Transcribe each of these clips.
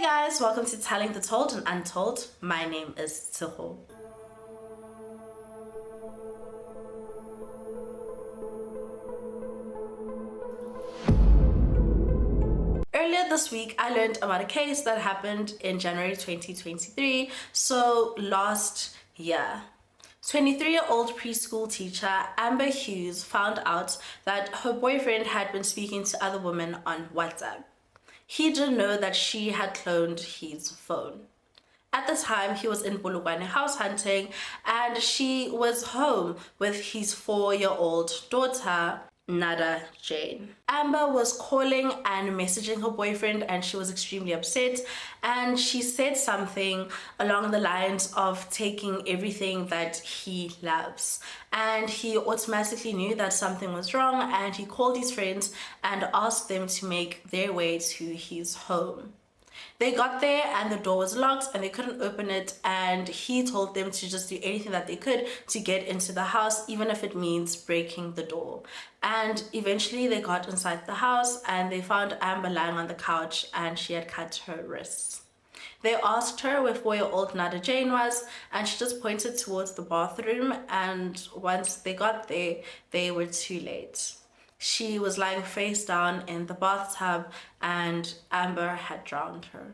guys, welcome to Telling the Told and Untold. My name is Tshego. Earlier this week, I learned about a case that happened in January 2023, so last year. 23-year-old preschool teacher Amber Hughes found out that her boyfriend had been speaking to other women on WhatsApp. He didn't know that she had cloned his phone. At the time, he was in Bulugwane house hunting and she was home with his 4-year-old daughter, Nada Jane. Amber was calling and messaging her boyfriend and she was extremely upset, and she said something along the lines of taking everything that he loves, and he automatically knew that something was wrong, and he called his friends and asked them to make their way to his home. They got there and the door was locked and they couldn't open it, and he told them to just do anything that they could to get into the house, even if it means breaking the door. And eventually they got inside the house and they found Amber lying on the couch and she had cut her wrists. They asked her where 4-year-old Nada Jane was, and she just pointed towards the bathroom, and once they got there, they were too late. She was lying face down in the bathtub and Amber had drowned her.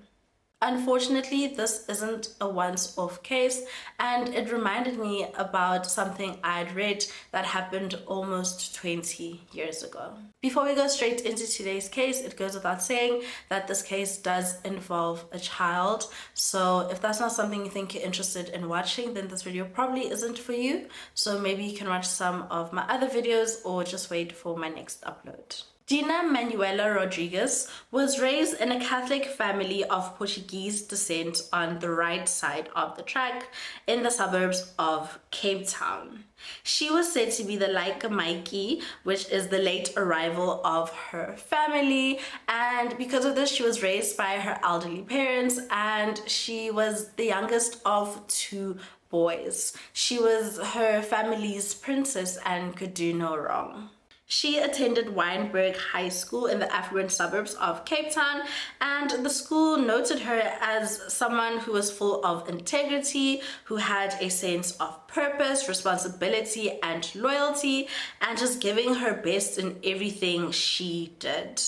Unfortunately, this isn't a once-off case, and it reminded me about something I'd read that happened almost 20 years ago. Before we go straight into today's case, it goes without saying that this case does involve a child. So if that's not something you think you're interested in watching, then this video probably isn't for you. So maybe you can watch some of my other videos or just wait for my next upload. Dina Rodrigues was raised in a Catholic family of Portuguese descent on the right side of the track in the suburbs of Cape Town. She was said to be the Laika Mikey, which is the late arrival of her family, and because of this she was raised by her elderly parents, and she was the youngest of 2 boys. She was her family's princess and could do no wrong. She attended Wynberg High School in the affluent suburbs of Cape Town, and the school noted her as someone who was full of integrity, who had a sense of purpose, responsibility, and loyalty, and just giving her best in everything she did.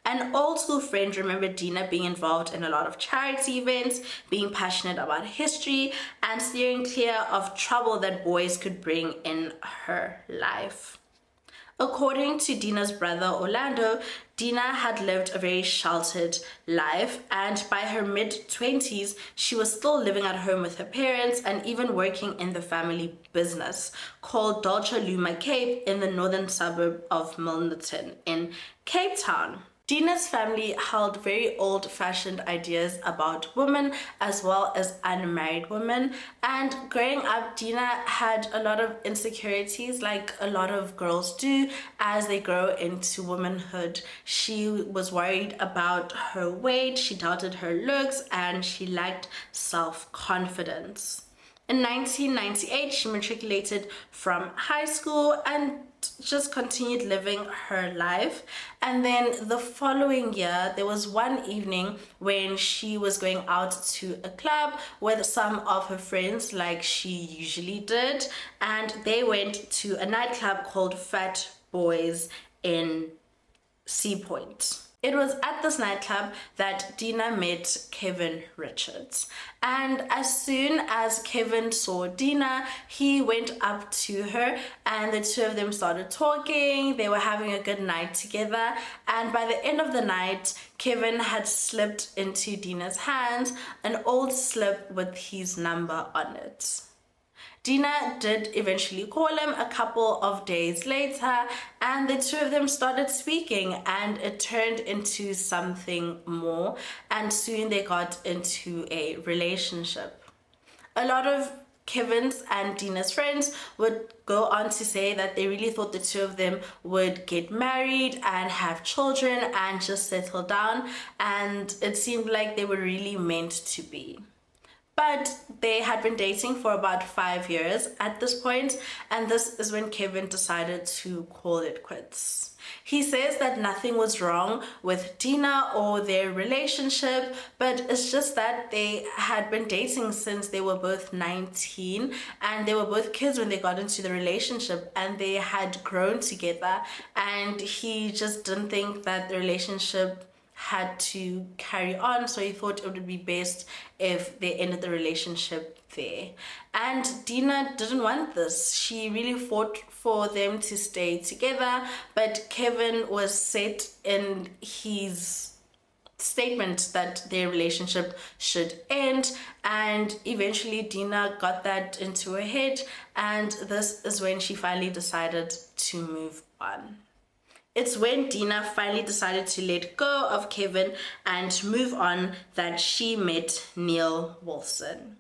An old school friend remembered Dina being involved in a lot of charity events, being passionate about history, and steering clear of trouble that boys could bring in her life. According to Dina's brother Orlando, Dina had lived a very sheltered life, and by her mid-20s, she was still living at home with her parents and even working in the family business called Dolce Luma Cape in the northern suburb of Milnerton in Cape Town. Dina's family held very old-fashioned ideas about women as well as unmarried women, and growing up Dina had a lot of insecurities like a lot of girls do as they grow into womanhood. She was worried about her weight, she doubted her looks, and she lacked self-confidence. In 1998, she matriculated from high school and just continued living her life. And then the following year, there was one evening when she was going out to a club with some of her friends like she usually did, and they went to a nightclub called Fat Boys in Sea Point. It was at this nightclub that Dina met Kevin Richards, and as soon as Kevin saw Dina, he went up to her and the two of them started talking. They were having a good night together, and by the end of the night, Kevin had slipped into Dina's hands an old slip with his number on it. Dina did eventually call him a couple of days later, and the two of them started speaking, and it turned into something more, and soon they got into a relationship. A lot of Kevin's and Dina's friends would go on to say that they really thought the two of them would get married and have children and just settle down, and it seemed like they were really meant to be. But they had been dating for about 5 years at this point, and this is when Kevin decided to call it quits. He says that nothing was wrong with Dina or their relationship, but it's just that they had been dating since they were both 19, and they were both kids when they got into the relationship, and they had grown together, and he just didn't think that the relationship had to carry on, so he thought it would be best if they ended the relationship there. And Dina didn't want this. She really fought for them to stay together, but Kevin was set in his statement that their relationship should end, and eventually Dina got that into her head, and this is when she finally decided to move on. It's when Dina finally decided to let go of Kevin and move on that she met Neil Wilson.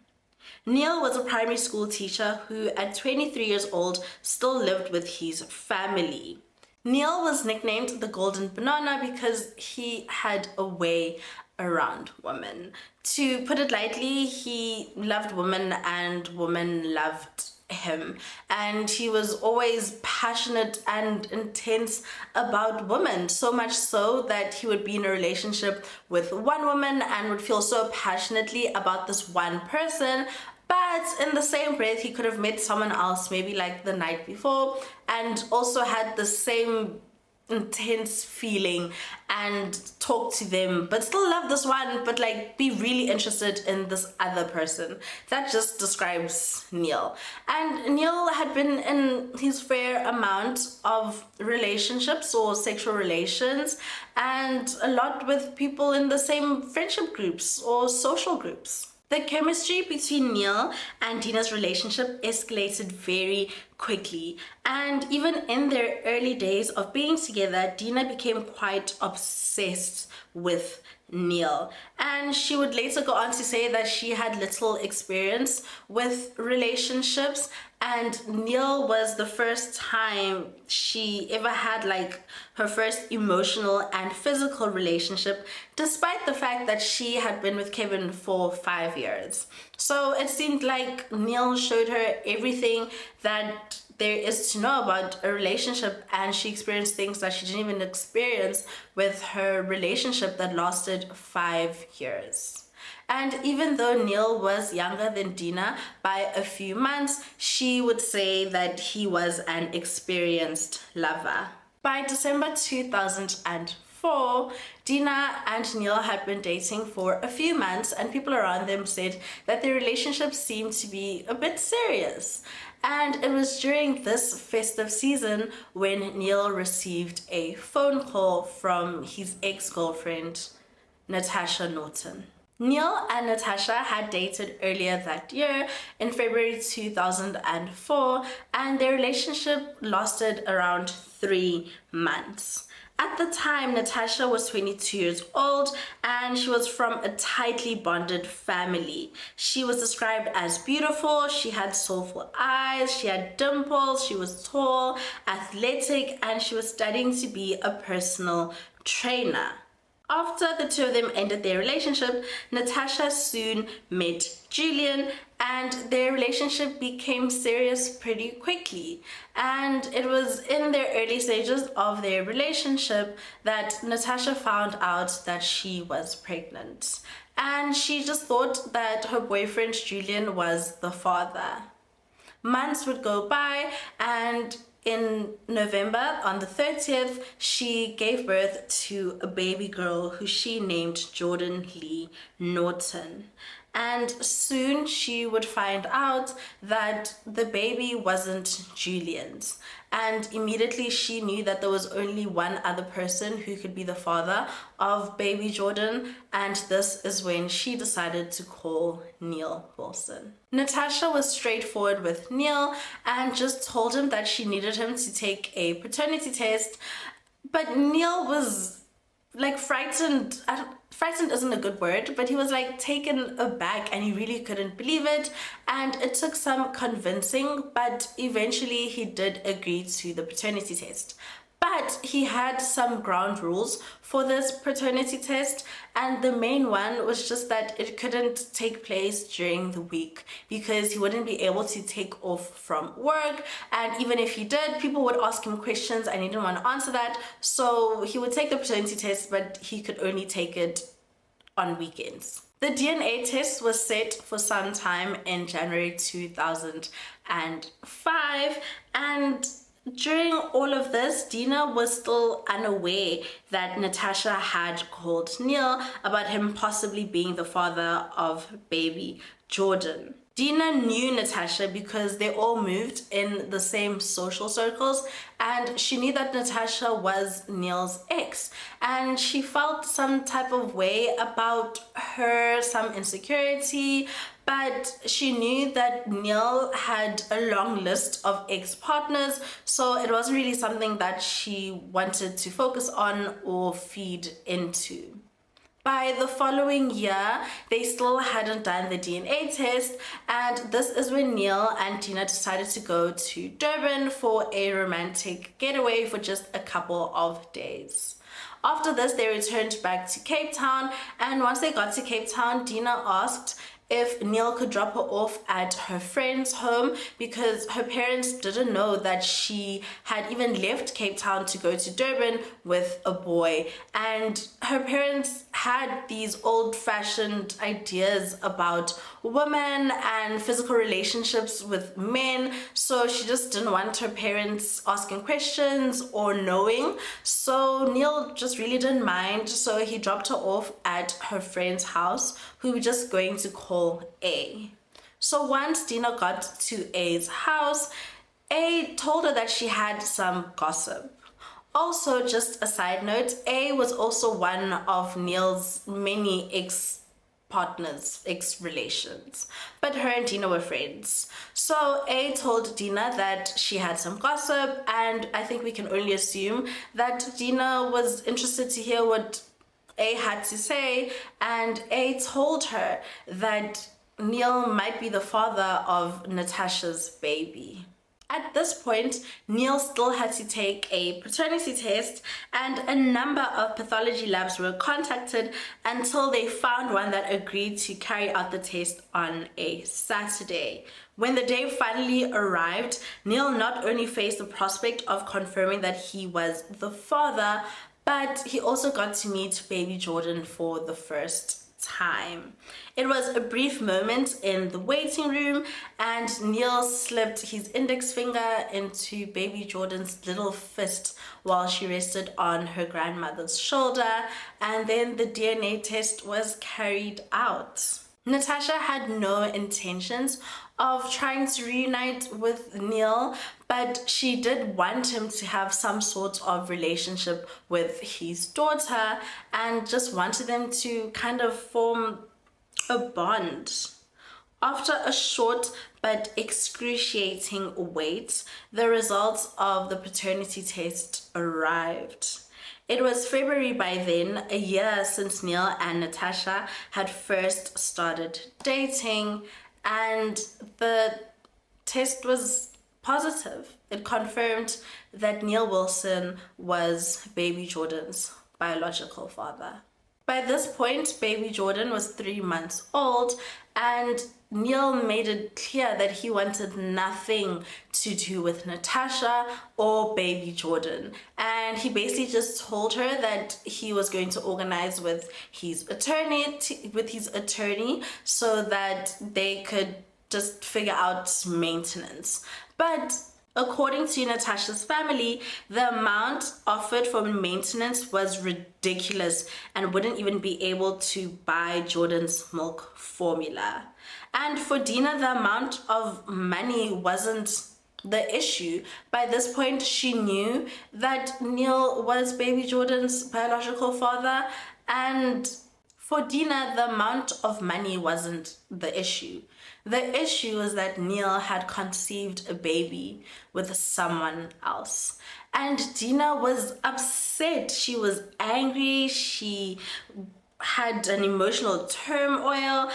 Neil was a primary school teacher who, at 23 years old, still lived with his family. Neil was nicknamed the Golden Banana because he had a way around women. To put it lightly, he loved women and women loved him, and he was always passionate and intense about women, so much so that he would be in a relationship with one woman and would feel so passionately about this one person, but in the same breath he could have met someone else maybe like the night before and also had the same intense feeling and talk to them, but still love this one, but like be really interested in this other person. That just describes Neil. And Neil had been in his fair amount of relationships or sexual relations, and a lot with people in the same friendship groups or social groups. The chemistry between Neil and Dina's relationship escalated very quickly, and even in their early days of being together, Dina became quite obsessed with Neil, and she would later go on to say that she had little experience with relationships, and Neil was the first time she ever had like her first emotional and physical relationship, despite the fact that she had been with Kevin for 5 years. So it seemed like Neil showed her everything that there is to know about a relationship, and she experienced things that she didn't even experience with her relationship that lasted 5 years. And even though Neil was younger than Dina by a few months, she would say that he was an experienced lover. By December 2004, Dina and Neil had been dating for a few months, and people around them said that their relationship seemed to be a bit serious. And it was during this festive season when Neil received a phone call from his ex-girlfriend, Natasha Norton. Neil and Natasha had dated earlier that year in February 2004, and their relationship lasted around 3 months. At the time, Natasha was 22 years old, and she was from a tightly bonded family. She was described as beautiful, she had soulful eyes, she had dimples, she was tall, athletic, and she was studying to be a personal trainer. After the two of them ended their relationship, Natasha soon met Julian, and their relationship became serious pretty quickly. And it was in their early stages of their relationship that Natasha found out that she was pregnant. And she just thought that her boyfriend Julian was the father. Months would go by, and in November, on the 30th, she gave birth to a baby girl who she named Jordan-Leigh Norton. And soon she would find out that the baby wasn't Julian's. And immediately she knew that there was only one other person who could be the father of baby Jordan, and this is when she decided to call Neil Wilson. Natasha was straightforward with Neil and just told him that she needed him to take a paternity test, but Neil was like frightened. Frightened isn't a good word, but he was like taken aback and he really couldn't believe it, and it took some convincing, but eventually he did agree to the paternity test. But he had some ground rules for this paternity test, and the main one was just that it couldn't take place during the week because he wouldn't be able to take off from work, and even if he did, people would ask him questions and he didn't want to answer that, so he would take the paternity test, but he could only take it on weekends. The DNA test was set for some time in January 2005, and during all of this, Dina was still unaware that Natasha had called Neil about him possibly being the father of baby Jordan. Dina knew Natasha because they all moved in the same social circles, and she knew that Natasha was Neil's ex, and she felt some type of way about her, some insecurity, but she knew that Neil had a long list of ex-partners, so it wasn't really something that she wanted to focus on or feed into. By the following year, they still hadn't done the DNA test, and this is when Neil and Tina decided to go to Durban for a romantic getaway for just a couple of days. After this, they returned back to Cape Town, and once they got to Cape Town, Dina asked if Neil could drop her off at her friend's home because her parents didn't know that she had even left Cape Town to go to Durban with a boy, and her parents had these old-fashioned ideas about women and physical relationships with men, so she just didn't want her parents asking questions or knowing, so Neil just really didn't mind, so he dropped her off at her friend's house, who we're just going to call A. So once Dina got to A's house, A told her that she had some gossip. Also, just a side note, A was also one of Neil's many ex-partners, ex-relations, but her and Dina were friends. So A told Dina that she had some gossip, and I think we can only assume that Dina was interested to hear what A had to say, and A told her that Neil might be the father of Natasha's baby. At this point, Neil still had to take a paternity test, and a number of pathology labs were contacted until they found one that agreed to carry out the test on a Saturday. When the day finally arrived, Neil not only faced the prospect of confirming that he was the father, but he also got to meet baby Jordan for the first time. It was a brief moment in the waiting room, and Neil slipped his index finger into baby Jordan's little fist while she rested on her grandmother's shoulder, and then the DNA test was carried out. Natasha had no intentions of trying to reunite with Neil, but she did want him to have some sort of relationship with his daughter and just wanted them to kind of form a bond. After a short but excruciating wait, the results of the paternity test arrived. It was February by then, a year since Neil and Natasha had first started dating, and the test was positive. It confirmed that Neil Wilson was baby Jordan's biological father. By this point, baby Jordan was 3 months old, and Neil made it clear that he wanted nothing to do with Natasha or baby Jordan, and he basically just told her that he was going to organize with his attorney so that they could just figure out maintenance. But according to Natasha's family, the amount offered for maintenance was ridiculous and wouldn't even be able to buy Jordan's milk formula. And for Dina, the amount of money wasn't the issue. By this point, she knew that Neil was baby Jordan's biological father, and for Dina, the amount of money wasn't the issue. The issue was that Neil had conceived a baby with someone else. And Dina was upset. She was angry. She had an emotional turmoil.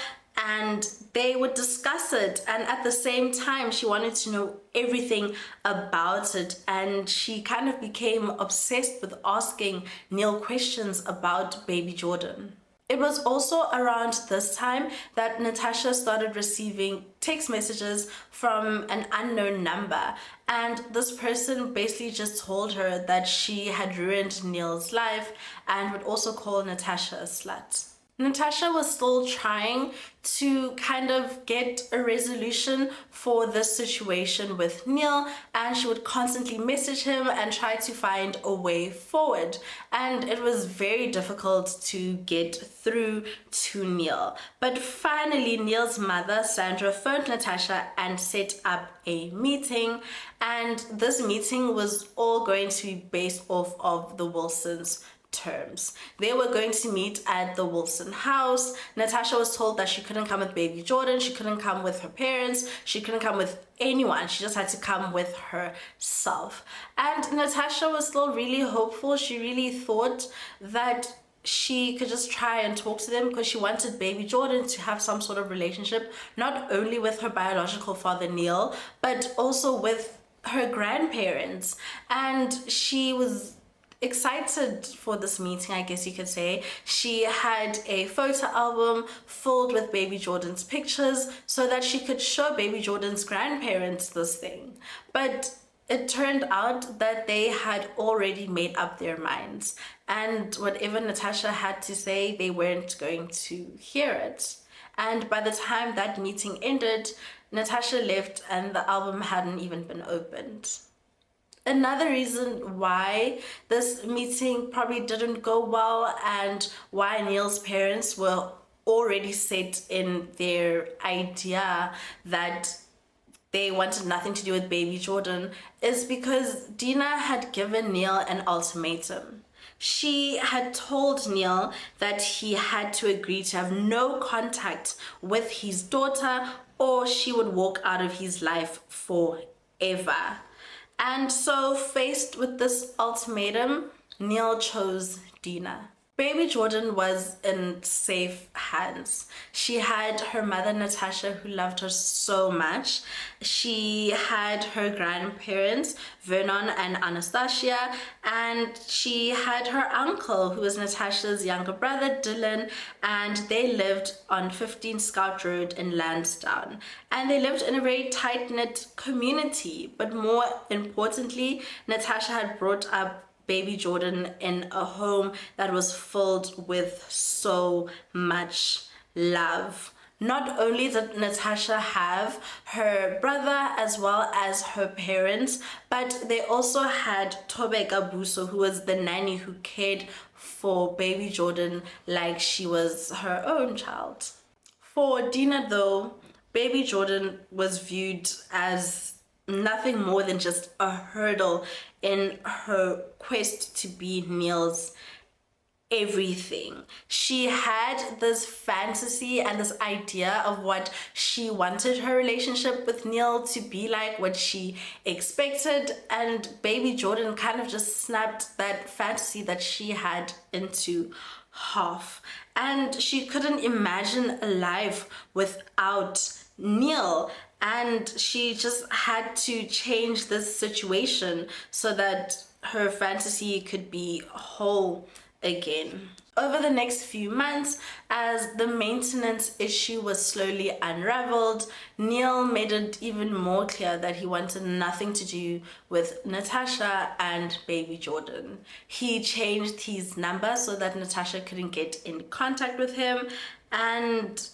and they would discuss it, and at the same time she wanted to know everything about it, and she kind of became obsessed with asking Neil questions about baby Jordan. It was also around this time that Natasha started receiving text messages from an unknown number, and this person basically just told her that she had ruined Neil's life and would also call Natasha a slut. Natasha was still trying to kind of get a resolution for this situation with Neil, and she would constantly message him and try to find a way forward. And it was very difficult to get through to Neil. But finally, Neil's mother, Sandra, phoned Natasha and set up a meeting. And this meeting was all going to be based off of the Wilsons' terms. They were going to meet at the Wilson house. Natasha was told that she couldn't come with baby Jordan, she couldn't come with her parents, she couldn't come with anyone, she just had to come with herself. And Natasha was still really hopeful. She really thought that she could just try and talk to them, because she wanted baby Jordan to have some sort of relationship, not only with her biological father Neil, but also with her grandparents. And she was excited for this meeting, I guess you could say. She had a photo album filled with baby Jordan's pictures so that she could show baby Jordan's grandparents this thing. But it turned out that they had already made up their minds, and whatever Natasha had to say, they weren't going to hear it. And by the time that meeting ended, Natasha left and the album hadn't even been opened. Another reason why this meeting probably didn't go well, and why Neil's parents were already set in their idea that they wanted nothing to do with baby Jordan, is because Dina had given Neil an ultimatum. She had told Neil that he had to agree to have no contact with his daughter, or she would walk out of his life forever. And so, faced with this ultimatum, Neil chose Dina. Baby Jordan was in safe hands. She had her mother Natasha, who loved her so much. She had her grandparents, Vernon and Anastasia, and she had her uncle, who was Natasha's younger brother, Dylan, and they lived on 15 Scout Road in Lansdowne. And they lived in a very tight-knit community, but more importantly, Natasha had brought up baby Jordan in a home that was filled with so much love. Not only did Natasha have her brother as well as her parents, but they also had Tobeka Buso, who was the nanny who cared for baby Jordan like she was her own child. For Dina though, baby Jordan was viewed as nothing more than just a hurdle in her quest to be Neil's everything. She had this fantasy and this idea of what she wanted her relationship with Neil to be like, what she expected, and baby Jordan kind of just snapped that fantasy that she had into half. And she couldn't imagine a life without Neil, and she just had to change this situation so that her fantasy could be whole again. Over the next few months, as the maintenance issue was slowly unraveled, Neil made it even more clear that he wanted nothing to do with Natasha and baby Jordan. He changed his number so that Natasha couldn't get in contact with him, and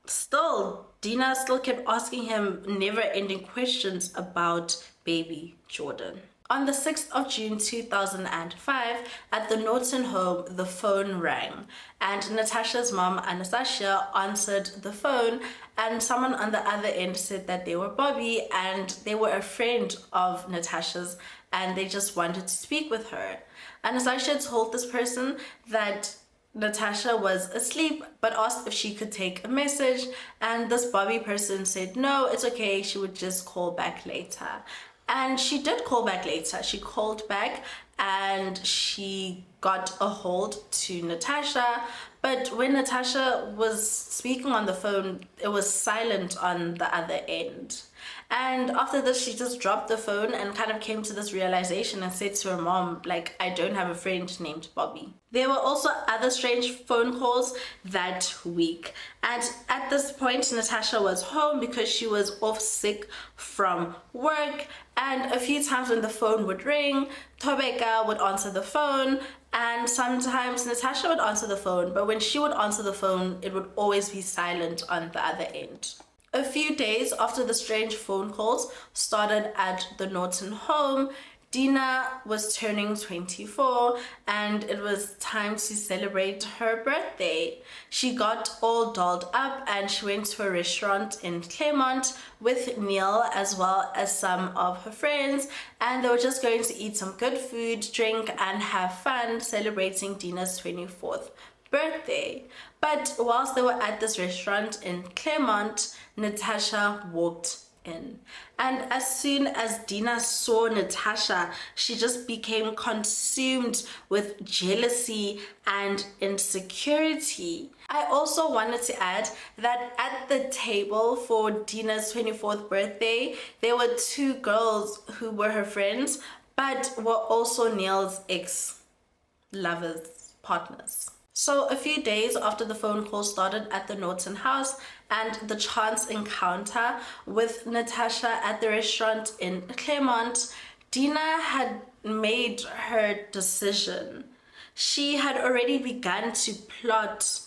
still, Dina still kept asking him never-ending questions about baby Jordan. On the 6th of June 2005, at the Norton home, the phone rang, and Natasha's mom, Anastasia, answered the phone, and someone on the other end said that they were Bobby, and they were a friend of Natasha's, and they just wanted to speak with her. Anastasia told this person that Natasha was asleep, but asked if she could take a message, and this Bobby person said no, it's okay, she would just call back later. And she did call back later. She called back and she got a hold to Natasha, But when Natasha was speaking on the phone, it was silent on the other end. And after this, she just dropped the phone and kind of came to this realization and said to her mom, like, I don't have a friend named Bobby. There were also other strange phone calls that week. And at this point, Natasha was home because she was off sick from work. And a few times when the phone would ring, Thobeka would answer the phone. And sometimes Natasha would answer the phone, but when she would answer the phone, it would always be silent on the other end. A few days after the strange phone calls started at the Norton home, Dina was turning 24 and it was time to celebrate her birthday. She got all dolled up and she went to a restaurant in Claremont with Neil as well as some of her friends, and they were just going to eat some good food, drink and have fun celebrating Dina's 24th birthday. But whilst they were at this restaurant in Claremont, Natasha walked in. And as soon as Dina saw Natasha, she just became consumed with jealousy and insecurity. I also wanted to add that at the table for Dina's 24th birthday, there were two girls who were her friends, but were also Neil's ex-lovers, partners. So a few days after the phone call started at the Norton house and the chance encounter with Natasha at the restaurant in Claremont, Dina had made her decision. She had already begun to plot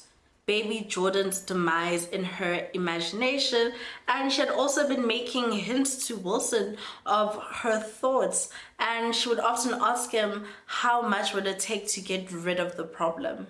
baby Jordan's demise in her imagination, and she had also been making hints to Wilson of her thoughts, and she would often ask him how much would it take to get rid of the problem.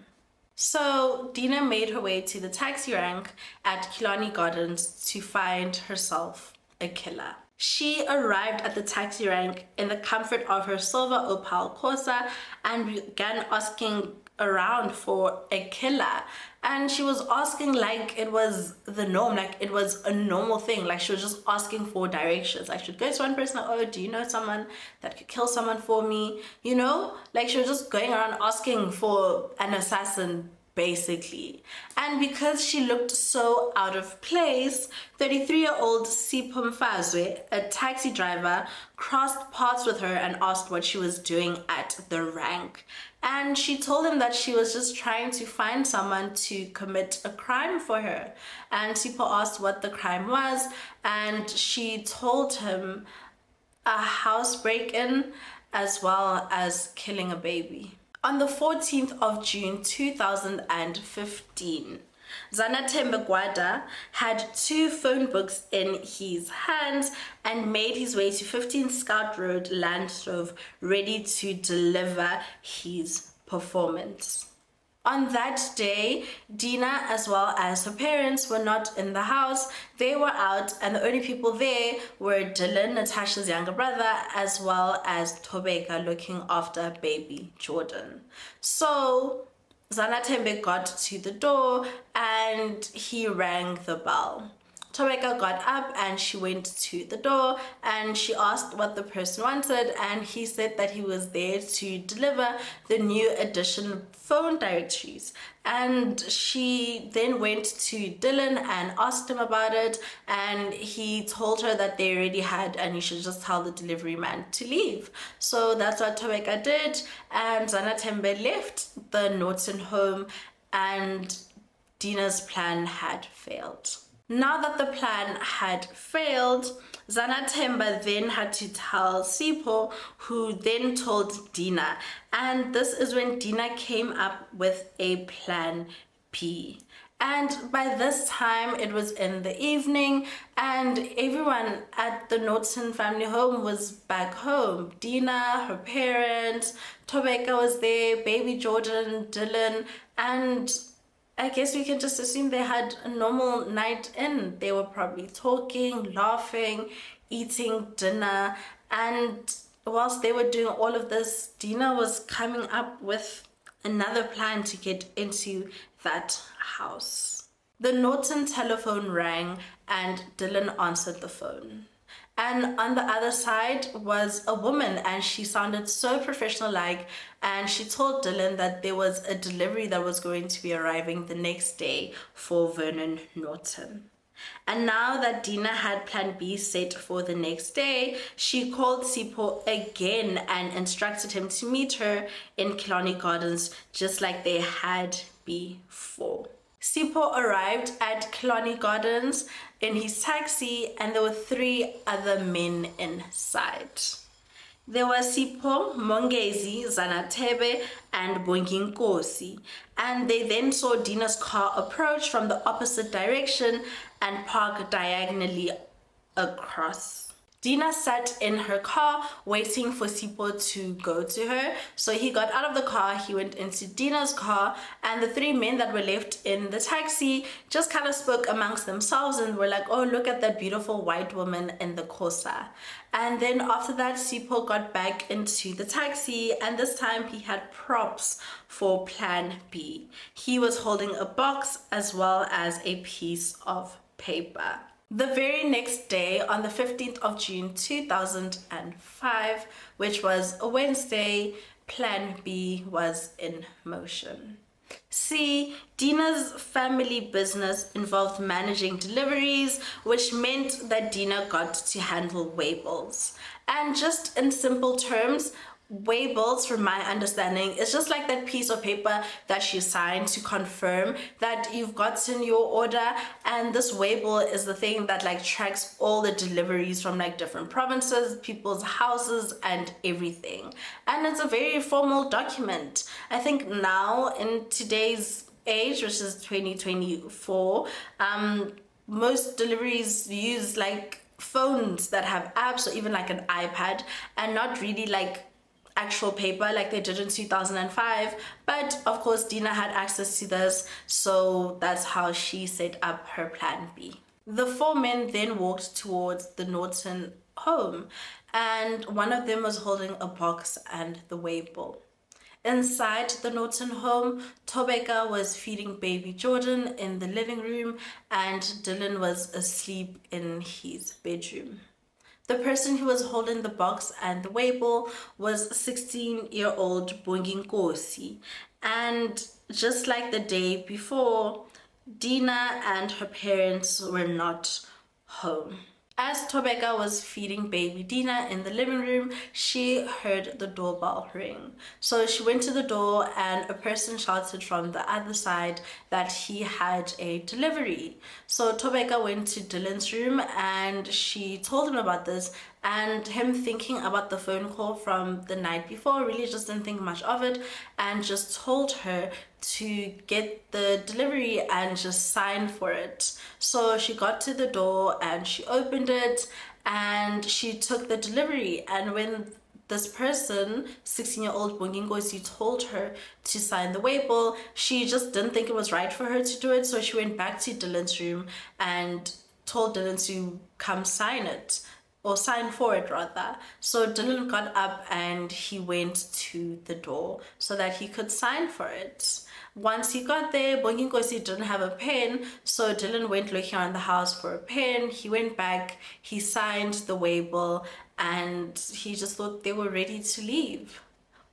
So Dina made her way to the taxi rank at Killarney Gardens to find herself a killer. She arrived at the taxi rank in the comfort of her silver Opel Corsa and began asking around for a killer. And she was asking like it was the norm, like it was a normal thing. Like she was just asking for directions. Like she would go to one person, like, oh, do you know someone that could kill someone for me? You know, like she was just going around asking for an assassin, basically. And because she looked so out of place, 33-year-old Sipho Mfazwe, a taxi driver, crossed paths with her and asked what she was doing at the rank. And she told him that she was just trying to find someone to commit a crime for her. And Sipho asked what the crime was, and she told him a house break-in as well as killing a baby. On the 14th of June 2015, Zanathembe Gwada had 2 phone books in his hands and made his way to 15 Scout Road, Landstove, ready to deliver his performance. On that day, Dina as well as her parents were not in the house. They were out, and the only people there were Dylan, Natasha's younger brother, as well as Thobeka looking after baby Jordan. So Zanathembe got to the door and he rang the bell. Thobeka got up and she went to the door and she asked what the person wanted, and he said that he was there to deliver the new edition phone directories. And she then went to Dylan and asked him about it, and he told her that they already had and he should just tell the delivery man to leave. So that's what Thobeka did, and Zanathembe left the Norton home and Dina's plan had failed. Now that the plan had failed, Zanathembe then had to tell Sipho, who then told Dina. And this is when Dina came up with a plan B. And by this time, it was in the evening and everyone at the Norton family home was back home. Dina, her parents, Thobeka was there, baby Jordan, Dylan, and I guess we can just assume they had a normal night in. They were probably talking, laughing, eating dinner, and whilst they were doing all of this, Dina was coming up with another plan to get into that house. The Norton telephone rang and Dylan answered the phone. And on the other side was a woman, and she sounded so professional-like, and she told Dylan that there was a delivery that was going to be arriving the next day for Vernon Norton. And now that Dina had plan B set for the next day, she called Sipho again and instructed him to meet her in Killarney Gardens just like they had before. Sipho arrived at Killarney Gardens in his taxi, and there were 3 other men inside. There were Sipho, Mongezi, Zanatebe, and Bonginkosi, and they then saw Dina's car approach from the opposite direction and park diagonally across. Dina sat in her car waiting for Sipho to go to her. So he got out of the car, he went into Dina's car, and the 3 men that were left in the taxi just kind of spoke amongst themselves and were like, oh, look at that beautiful white woman in the Corsa. And then after that, Sipho got back into the taxi, and this time he had props for plan B. He was holding a box as well as a piece of paper. The very next day, on the 15th of June 2005, which was a Wednesday, plan B was in motion. See, Dina's family business involved managing deliveries, which meant that Dina got to handle waybills. And just in simple terms, waybills, from my understanding, is just like that piece of paper that she signed to confirm that you've gotten your order, and this waybill is the thing that like tracks all the deliveries from like different provinces, people's houses, and everything. And it's a very formal document. I think now in today's age, which is 2024, most deliveries use like phones that have apps, or even like an iPad, and not really like actual paper like they did in 2005. But of course Dina had access to this, so that's how she set up her plan B. The 4 men then walked towards the Norton home, and one of them was holding a box and the waybill. Inside the Norton home, Thobeka was feeding baby Jordan in the living room, and Dylan was asleep in his bedroom. The person who was holding the box and the waybill was 16-year-old Bonginkosi. And just like the day before, Dina and her parents were not home. As Thobeka was feeding baby Dina in the living room, she heard the doorbell ring. So she went to the door, and a person shouted from the other side that he had a delivery. So Thobeka went to Dylan's room and she told him about this, and him thinking about the phone call from the night before, really just didn't think much of it, and just told her to get the delivery and just sign for it. So she got to the door and she opened it and she took the delivery, and when this person, 16-year-old Bonginkosi, told her to sign the waybill, she just didn't think it was right for her to do it, so she went back to Dylan's room and told Dylan to come sign it, or sign for it rather. So Dylan got up and he went to the door so that he could sign for it. Once he got there, Bonginkosi didn't have a pen, so Dylan went looking around the house for a pen. He went back, he signed the waybill, and he just thought they were ready to leave.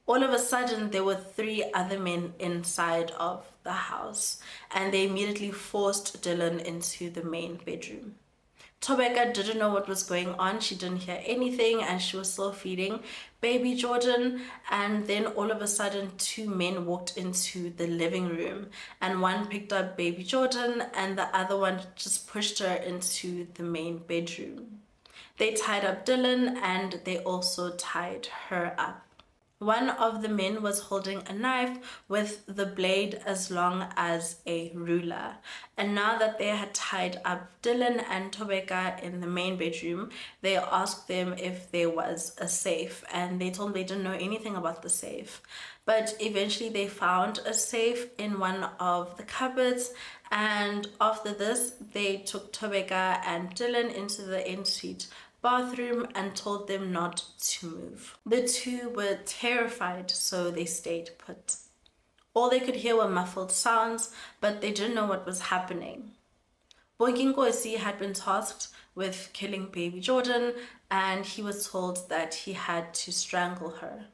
All of a sudden, there were 3 other men inside of the house, and they immediately forced Dylan into the main bedroom. Thobeka didn't know what was going on. She didn't hear anything, and she was still feeding baby Jordan. And then all of a sudden, 2 men walked into the living room, and one picked up baby Jordan and the other one just pushed her into the main bedroom. They tied up Dylan and they also tied her up. One of the men was holding a knife with the blade as long as a ruler. And now that they had tied up Dylan and Thobeka in the main bedroom, they asked them if there was a safe, and they told them they didn't know anything about the safe. But eventually they found a safe in one of the cupboards, and after this they took Thobeka and Dylan into the ensuite bathroom and told them not to move. The 2 were terrified, so they stayed put. All they could hear were muffled sounds, but they didn't know what was happening. Bonginkosi had been tasked with killing baby Jordan, and he was told that he had to strangle her.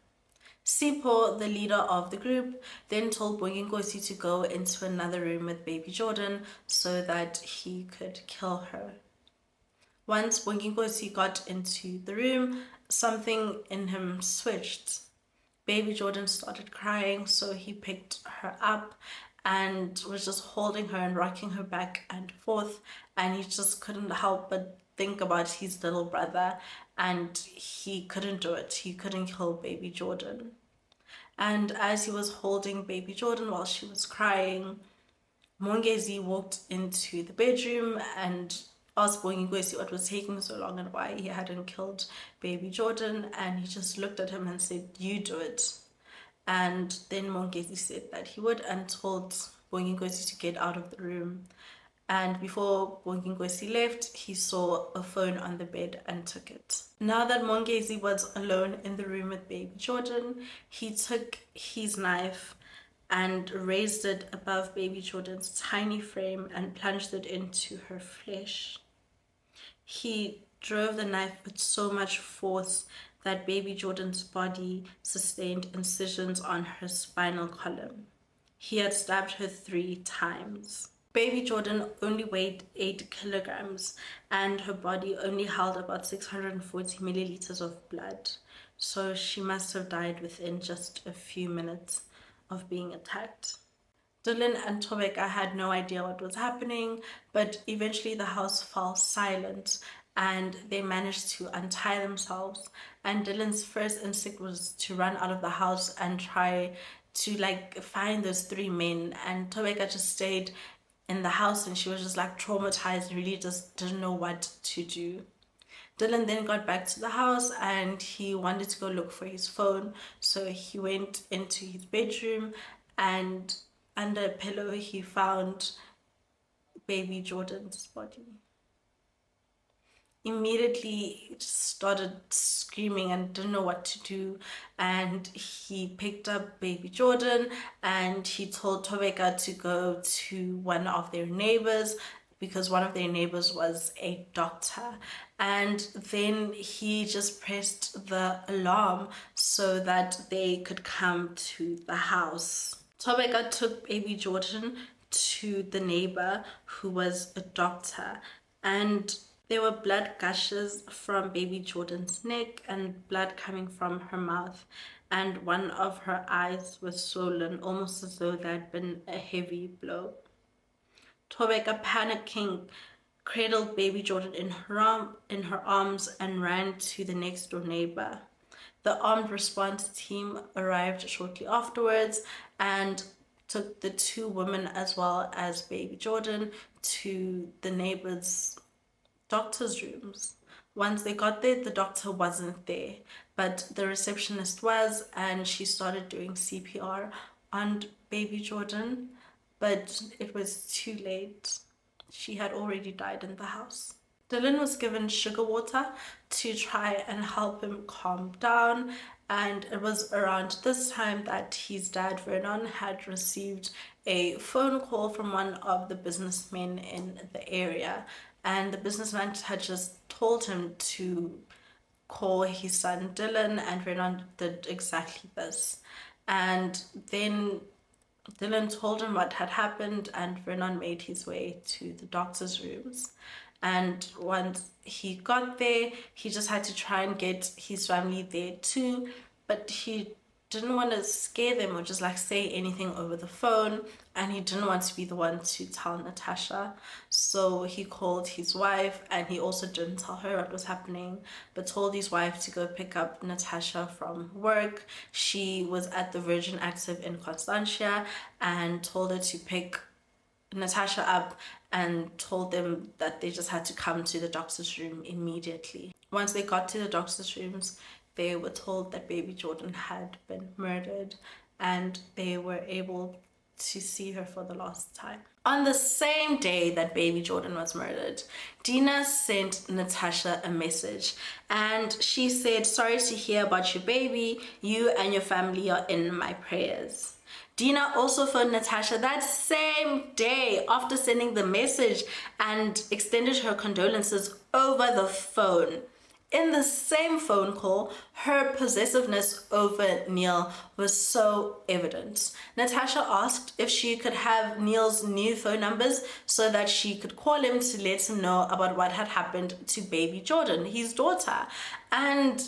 Sipho, the leader of the group, then told Bonginkosi to go into another room with baby Jordan so that he could kill her. Once Bonginkosi got into the room, something in him switched. Baby Jordan started crying, so he picked her up and was just holding her and rocking her back and forth, and he just couldn't help but think about his little brother, and he couldn't do it. He couldn't kill baby Jordan. And as he was holding baby Jordan while she was crying, Mongezi walked into the bedroom and asked Bonginkosi what was taking so long and why he hadn't killed baby Jordan, and he just looked at him and said, "You do it." And then Mongezi said that he would and told Bonginkosi to get out of the room. And before Bonginkosi left, he saw a phone on the bed and took it. Now that Mongezi was alone in the room with baby Jordan, he took his knife and raised it above baby Jordan's tiny frame and plunged it into her flesh. He drove the knife with so much force that baby Jordan's body sustained incisions on her spinal column. He had stabbed her 3 times. Baby Jordan only weighed 8 kilograms and her body only held about 640 milliliters of blood. So she must have died within just a few minutes of being attacked. Dylan and Thobeka had no idea what was happening, but eventually the house fell silent and they managed to untie themselves. And Dylan's first instinct was to run out of the house and try to find those 3 men, and Thobeka just stayed in the house and she was just traumatized and really just didn't know what to do. Dylan then got back to the house and he wanted to go look for his phone, so he went into his bedroom and under a pillow he found baby Jordan's body. Immediately he started screaming and didn't know what to do, and he picked up baby Jordan and he told Thobeka to go to one of their neighbors because one of their neighbors was a doctor, and then he just pressed the alarm so that they could come to the house. Thobeka took baby Jordan to the neighbor who was a doctor, and there were blood gushes from baby Jordan's neck and blood coming from her mouth, and one of her eyes was swollen, almost as though there had been a heavy blow. Thobeka, panicking, cradled baby Jordan in her arms and ran to the next door neighbor. The armed response team arrived shortly afterwards and took the 2 women as well as baby Jordan to the neighbor's doctor's rooms. Once they got there, the doctor wasn't there, but the receptionist was, and she started doing CPR on baby Jordan, but it was too late. She had already died in the house. Dylan was given sugar water to try and help him calm down, and it was around this time that his dad Vernon had received a phone call from one of the businessmen in the area, and the businessman had just told him to call his son Dylan, and Vernon did exactly this. And then Dylan told him what had happened, and Vernon made his way to the doctor's rooms. And once he got there, he just had to try and get his family there too, but he didn't want to scare them or just say anything over the phone, and he didn't want to be the one to tell Natasha. So he called his wife, and he also didn't tell her what was happening, but told his wife to go pick up Natasha from work. She was at the Virgin Active in Constantia, and told her to pick Natasha up and told them that they just had to come to the doctor's room immediately. Once they got to the doctor's rooms, they were told that baby Jordan had been murdered, and they were able to see her for the last time. On the same day that baby Jordan was murdered, Dina sent Natasha a message, and she said, "Sorry to hear about your baby. You and your family are in my prayers." Dina also phoned Natasha that same day after sending the message and extended her condolences over the phone. In the same phone call, her possessiveness over Neil was so evident. Natasha asked if she could have Neil's new phone numbers so that she could call him to let him know about what had happened to baby Jordan, his daughter. And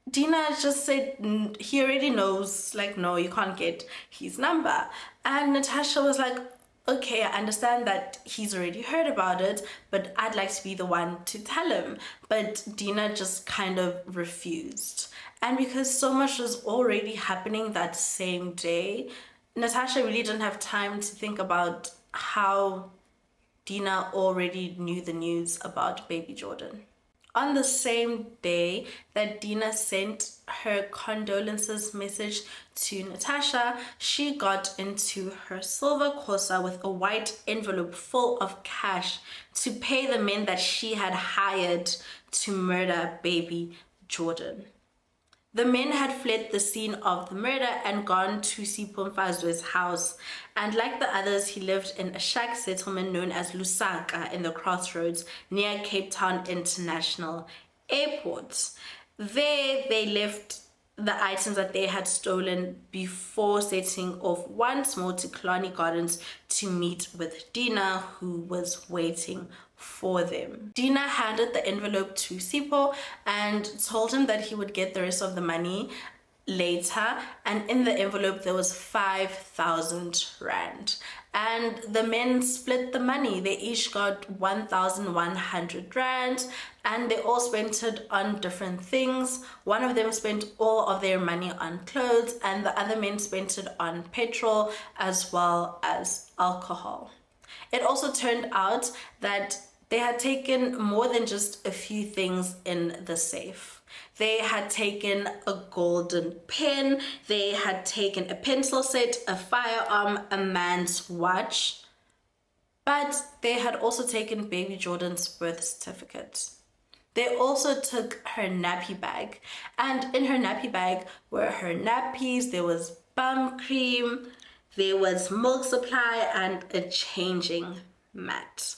Dina just said he already knows, like, no, you can't get his number. And Natasha was like, okay, I understand that he's already heard about it, but I'd like to be the one to tell him. But Dina just kind of refused. And because so much was already happening that same day, Natasha really didn't have time to think about how Dina already knew the news about baby Jordan. On the same day that Dina sent her condolences message to Natasha, she got into her silver Corsa with a white envelope full of cash to pay the men that she had hired to murder baby Jordan. The men had fled the scene of the murder and gone to Sipho Mfazwe's house. And like the others, he lived in a shack settlement known as Lusaka in the Crossroads near Cape Town International Airport. There, they left the items that they had stolen before setting off once more to Killarney Gardens to meet with Dina, who was waiting for them. Dina handed the envelope to Sipho and told him that he would get the rest of the money later, and in the envelope there was 5,000 rand. And the men split the money. They each got 1,100 rand, and they all spent it on different things. One of them spent all of their money on clothes, and the other men spent it on petrol as well as alcohol. It also turned out that they had taken more than just a few things in the safe. They had taken a golden pen, they had taken a pencil set, a firearm, a man's watch, but they had also taken baby Jordan's birth certificate. They also took her nappy bag, and in her nappy bag were her nappies, there was bum cream, there was milk supply, and a changing mat.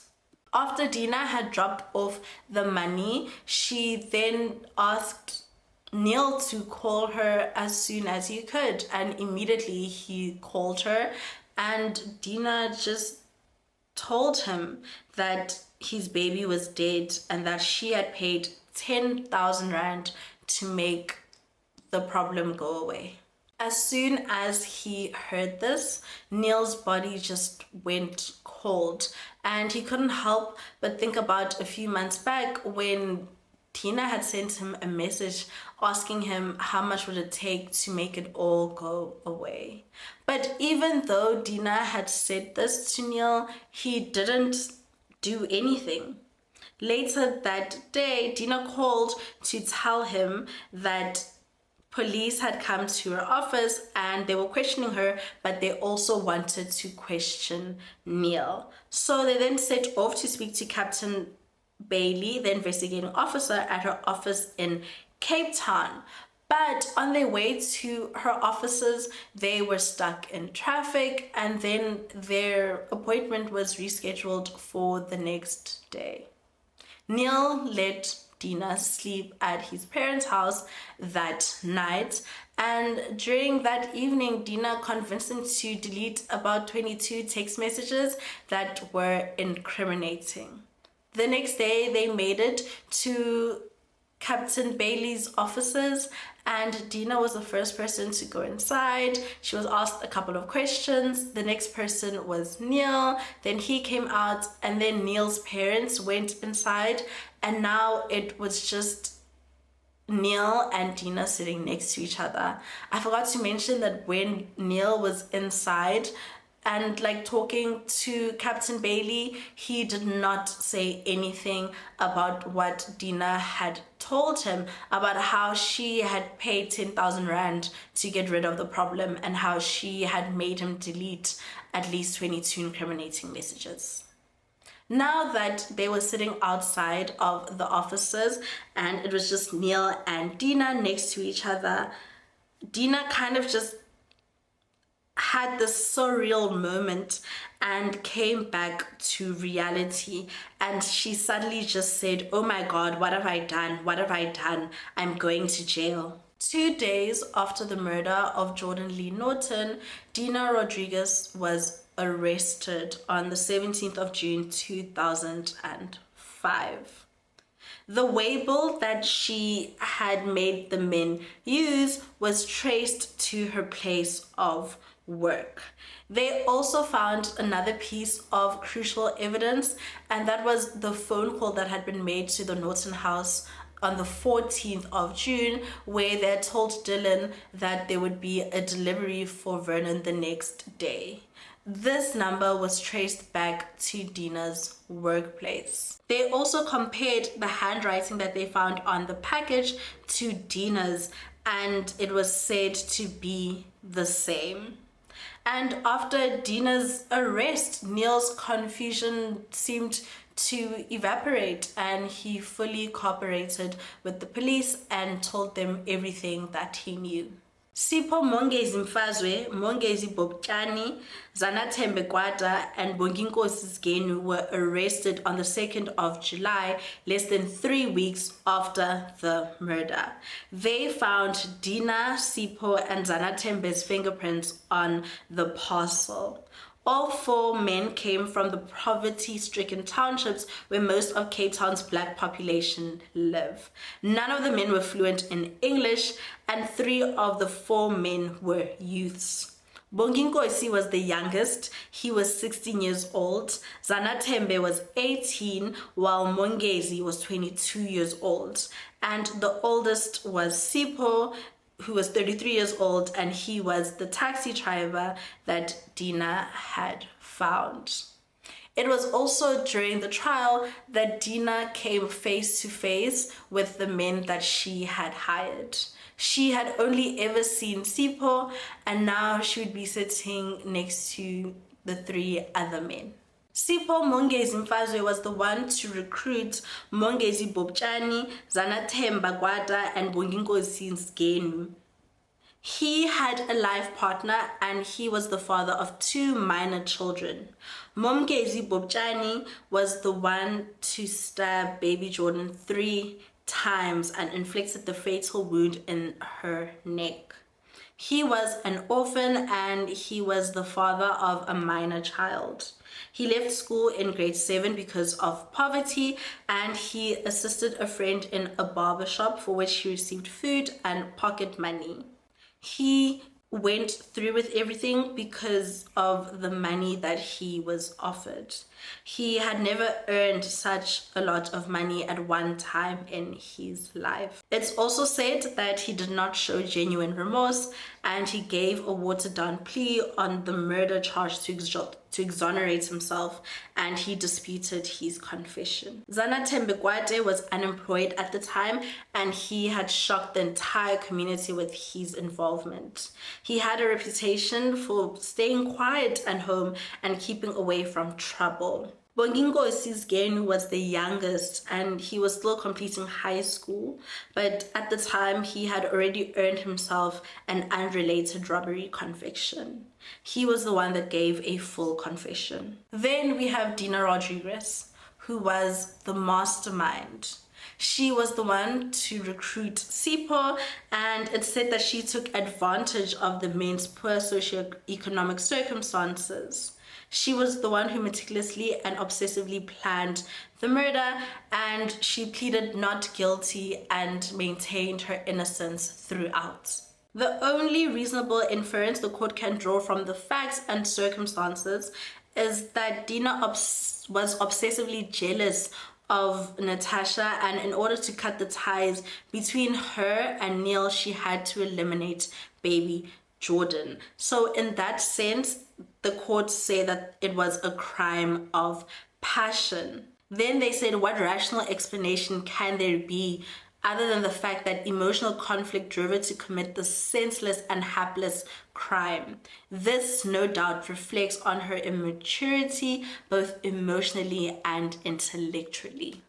After Dina had dropped off the money, she then asked Neil to call her as soon as he could, and immediately he called her, and Dina just told him that his baby was dead and that she had paid 10,000 rand to make the problem go away. As soon as he heard this, Neil's body just went cold, and he couldn't help but think about a few months back when Tina had sent him a message asking him how much would it take to make it all go away. But even though Dina had said this to Neil, he didn't do anything. Later that day, Dina called to tell him that police had come to her office and they were questioning her, but they also wanted to question Neil. So they then set off to speak to Captain Bailey, the investigating officer, at her office in Cape Town. But on their way to her offices, they were stuck in traffic, and then their appointment was rescheduled for the next day. Neil let Dina sleep at his parents' house that night, and during that evening, Dina convinced him to delete about 22 text messages that were incriminating. The next day, they made it to Captain Bailey's offices, and Dina was the first person to go inside. She was asked a couple of questions. The next person was Neil. Then he came out, and then Neil's parents went inside, and now it was just Neil and Dina sitting next to each other. I forgot to mention that when Neil was inside and like talking to Captain Bailey, he did not say anything about what Dina had told him about how she had paid 10,000 rand to get rid of the problem and how she had made him delete at least 22 incriminating messages. Now that they were sitting outside of the offices and it was just Neil and Dina next to each other, Dina kind of just had this surreal moment and came back to reality, and she suddenly just said, "Oh my God, what have I done? What have I done? I'm going to jail." 2 days after the murder of Jordan-Leigh Norton, Dina Rodrigues was arrested on the 17th of June 2005. The waybill that she had made the men use was traced to her place of work. They also found another piece of crucial evidence, and that was the phone call that had been made to the Norton house on the 14th of June, where they had told Dylan that there would be a delivery for Vernon the next day. This number was traced back to Dina's workplace. They also compared the handwriting that they found on the package to Dina's, and it was said to be the same. And after Dina's arrest, Neil's confusion seemed to evaporate, and he fully cooperated with the police and told them everything that he knew. Sipho Mongezi Mfazwe, Mongezi Bobchani, Zanathembe Kwata, and Bonginkosi Huisegenoot were arrested on the 2nd of July, less than 3 weeks after the murder. They found Dina, Sipho, and Zanathembe's fingerprints on the parcel. All 4 men came from the poverty-stricken townships where most of Cape Town's black population live. None of the men were fluent in English, and 3 of the 4 men were youths. Bonginkosi was the youngest. He was 16 years old. Zanathembe was 18, while Mongezi was 22 years old. And the oldest was Sipho, who was 33 years old, and he was the taxi driver that Dina had found. It was also during the trial that Dina came face to face with the men that she had hired. She had only ever seen Sipho, and now she would be sitting next to the 3 other men. Sipho Mongezi Mfazwe was the one to recruit Mongezi Bobchani, Zanathembe Kwata, and Bonginkosi Huisegenoot. He had a life partner, and he was the father of 2 minor children. Mongezi Bobchani was the one to stab baby Jordan 3 times and inflicted the fatal wound in her neck. He was an orphan, and he was the father of a minor child. He left school in grade 7 because of poverty, and he assisted a friend in a barber shop for which he received food and pocket money. He went through with everything because of the money that he was offered. He had never earned such a lot of money at one time in his life. It's also said that he did not show genuine remorse, and he gave a watered-down plea on the murder charge to exonerate himself, and he disputed his confession. Zanathembe Kwata was unemployed at the time, and he had shocked the entire community with his involvement. He had a reputation for staying quiet at home and keeping away from trouble. Bonginkosi Huisegenoot was the youngest, and he was still completing high school, but at the time he had already earned himself an unrelated robbery conviction. He was the one that gave a full confession. Then we have Dina Rodrigues, who was the mastermind. She was the one to recruit Sipho, and it said that she took advantage of the men's poor socioeconomic circumstances. She was the one who meticulously and obsessively planned the murder, and she pleaded not guilty and maintained her innocence throughout. The only reasonable inference the court can draw from the facts and circumstances is that Dina was obsessively jealous of Natasha, and in order to cut the ties between her and Neil, she had to eliminate baby Jordan. So in that sense, the court say that it was a crime of passion. Then they said, what rational explanation can there be other than the fact that emotional conflict drove her to commit this senseless and hapless crime? This, no doubt, reflects on her immaturity, both emotionally and intellectually.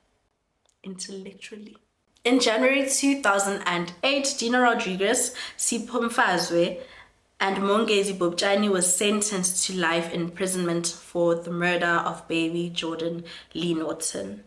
In January 2008, Dina Rodrigues, Sipho Mfazwe, And Mongezi Bobjani was sentenced to life imprisonment for the murder of baby Jordan-Leigh Norton.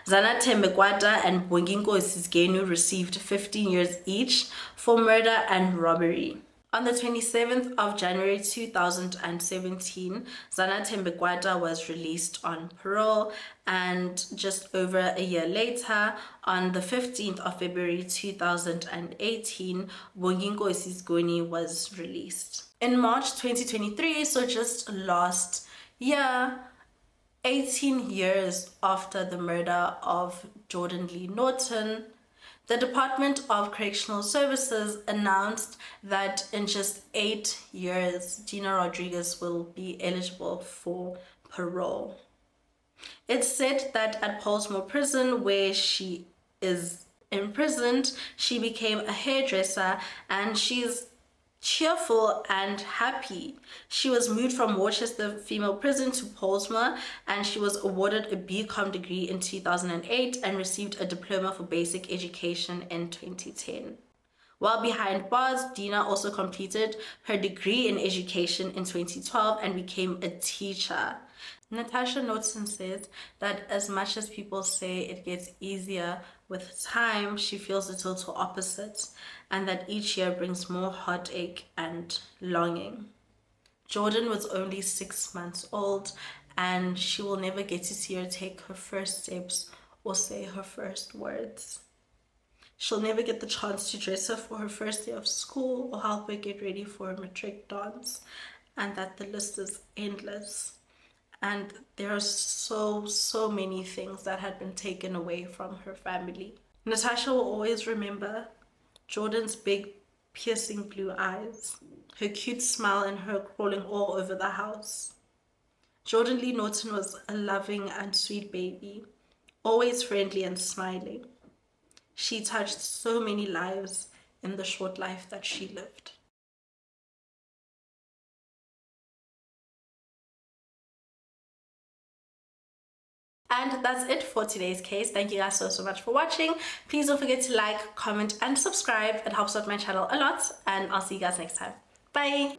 Zana Tembekwata and Huisegenoot received 15 years each for murder and robbery. On the 27th of January 2017, Zana Tembekwata was released on parole, and just over a year later, on the 15th of February 2018, Huisegenoot was released. In March 2023, so just last year, 18 years after the murder of Jordan-Leigh Norton, the Department of Correctional Services announced that in just 8 years, Dina Rodrigues will be eligible for parole. It's said that at Portsmouth Prison, where she is imprisoned, she became a hairdresser, and she's cheerful and happy. She was moved from Worcester Female Prison to Portsmouth, and she was awarded a BCom degree in 2008 and received a diploma for basic education in 2010. While behind bars, Dina also completed her degree in education in 2012 and became a teacher. Natasha Norton says that as much as people say it gets easier with time, she feels the total opposite, and that each year brings more heartache and longing. Jordan was only 6 months old, and she will never get to see her take her first steps or say her first words. She'll never get the chance to dress her for her first day of school or help her get ready for a matric dance, and that the list is endless. And there are so many things that had been taken away from her family. Natasha will always remember Jordan's big, piercing blue eyes, her cute smile, and her crawling all over the house. Jordan-Leigh Norton was a loving and sweet baby, always friendly and smiling. She touched so many lives in the short life that she lived. And that's it for today's case. Thank you guys so much for watching. Please don't forget to like, comment, and subscribe. It helps out my channel a lot, and I'll see you guys next time. Bye.